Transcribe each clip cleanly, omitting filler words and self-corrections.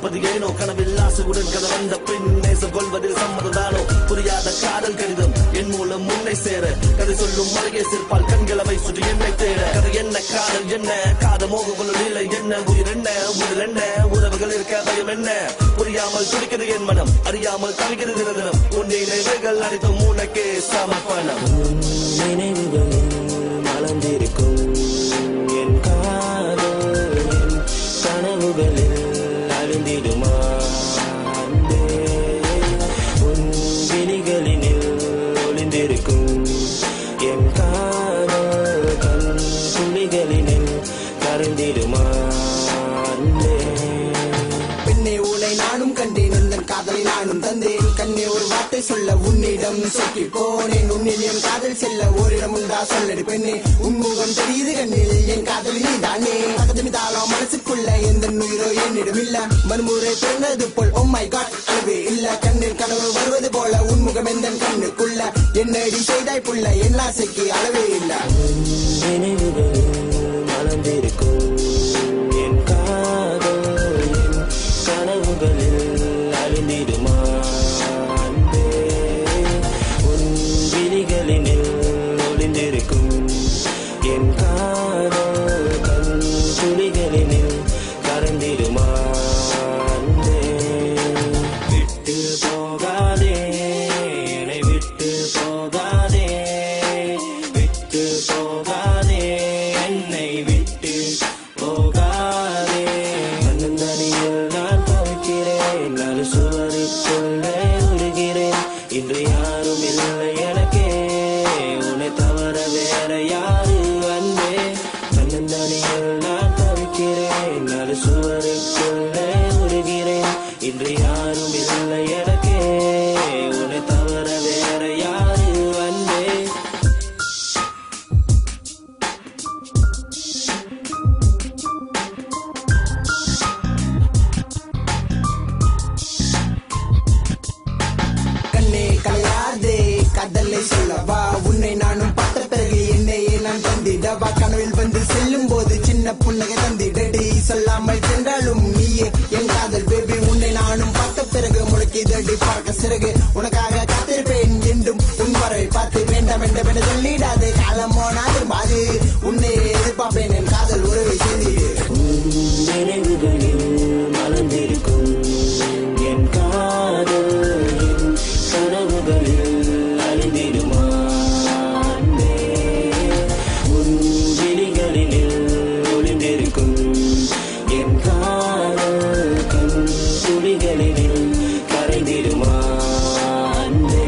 இருப்பது ஏனோ கனவில் ஆசையுடன் கதை வந்த பின் நேசம் கொள்வதில் சம்மதம்தானோ புரியாத காதல் கடிதம் என் மூலம் முன்னை சேர கதை சொல்லும் மலையை சிற்பால் கண்களவை சுற்றி என்னை தேட கதை என்ன காதல் என்ன காத மோகங்களுள் இல்லை என்ன உயிர் என்ன உயிர் என்ன உறவுகள் இருக்க பயம் என்ன புரியாமல் துடிக்கிறது என் மனம் அறியாமல் தவிக்கிறது தினம் உன் நினைவுகள் அனைத்தும் உனக்கே சமர்ப்பணம் நினைவுகளில் மலர்ந்திருக்கும் என் காதல் என் கனவுகளில் அழிந்திடுமா அன்பே உன் விழிகளினில் ஒளிந்திருக்கும் என் காதல் கண் துளிகளினில் கரைந்திடுமா அன்பே பெண்ணே உன்னை நானும் கண்டேன் உந்தன் காதலை நானும் தந்தேன் கண்ணே ஒரு வார்த்தை சொல்ல உன்னிடம் சொக்கி போனேன் உன்னில் என் காதல் செல்ல ஓரிடம் உண்டா சொல்லடி பெண்ணே உன்முகம் தெரியுது கண்ணில் என் காதலி நீ தானே பக்கத்துமிதாலும் மனசுக்குள்ள எந்த உயிரோ என்னிடம் இல்ல மறுமுறை பிறந்தது போல் ஓ மை காட் அளவே இல்ல கண்ணில் கனவு வருவது போல உன்முகம் எந்த கண்ணுக்குள்ள என்னடி செய்தாய் புள்ள என் ஆசைக்கு அளவே இல்ல நினைவுகளில் மலர்ந்திருக்கும் என் காதல் என் கனவுகளில் அழிந்திடுமா அன்பே உன் விழிகளினில் ஒளிந்திருக்கும் என் காதல் கண் துளிகளினில் கரைந்திடுமா அன்பே விட்டு போகாதே என்னை விட்டு போகாதே விட்டு போகாதே என்னை விட்டு போகாதே கண்ணந்தனியில் நான் தவிக்கிறேன் நான் சுவருக்குள்ளே உருகிறேன் இன்று யாரும் இல்லை எனக்கே உன்னை தவற வேற யாரு அன்பே கண்ணந்தனியில் நான் தவிக்கிறேன் நான் சுவருக்குள்ளே உருகிறேன் இன்று யாரும் இல்லை எனக்கே உன்னை தவற வேற யாரு அன்பே கண்ணே கலையாதே காதலை சொல்லவா உன்னை நானும் பார்த்த பிறகு என்னையே நான் தந்திடவா கனவில் வந்து செல்லும் போது சின்ன புன்னகை தந்திடடி சொல்லாமல் சென்றாலும் நீயே என் காதல் பேபி உன்னை நானும் பார்த்த பிறகு முளைக்கிதடி பார்க்க சிறகு உனக்காக காத்திருப்பேன் என்றும் உன் வரவை பார்த்து வேண்டாம் வேண்டாம் என சொல்லிடாது காலம் போனா திரும்பாது உன்னை எதிர்பார்ப்பேன் என் காதல் உறவை செய்து நினைவுகளில் மலர்ந்திருக்கும் என் காதல் என் கனவுகளில் அழிந்திடுமா அன்பே உன் விழிகளினில் ஒளிந்திருக்கும் என் காதல் கண் துளிகளினில் கரைந்திடுமா அன்பே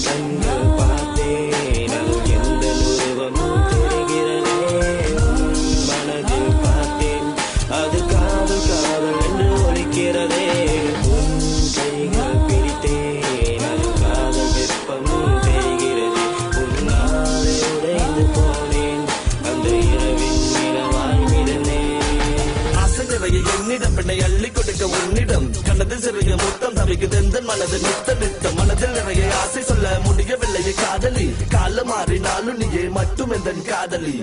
கண்கள் பார்த்தேன் அதில் எந்த உருவமும் தெரிகிறதே உன் மனதில் பார்த்தேன் அது காதல் காதல் என்று ஒலிக்கிறதே உன் கைகள் பிடித்தேன் அது காதல் வெப்பமும் தெரிகிறது உன்னாலே உடைந்து போனேன் அந்த இரவின் நிலவாய் மிதந்தேன் ஆசை நிறைய என்னிடம் பெண்ணை அள்ளி கொடுக்க உன்னிடம் கண்டதில் சிறிய முத்தம் தவிக்குது எந்த மனது நித்தம் மனதில் நிறைய ஆசை சொல்ல முடியவில்லை காதலி காலம் மாறினாலும் நீயே மட்டும் எந்த காதலி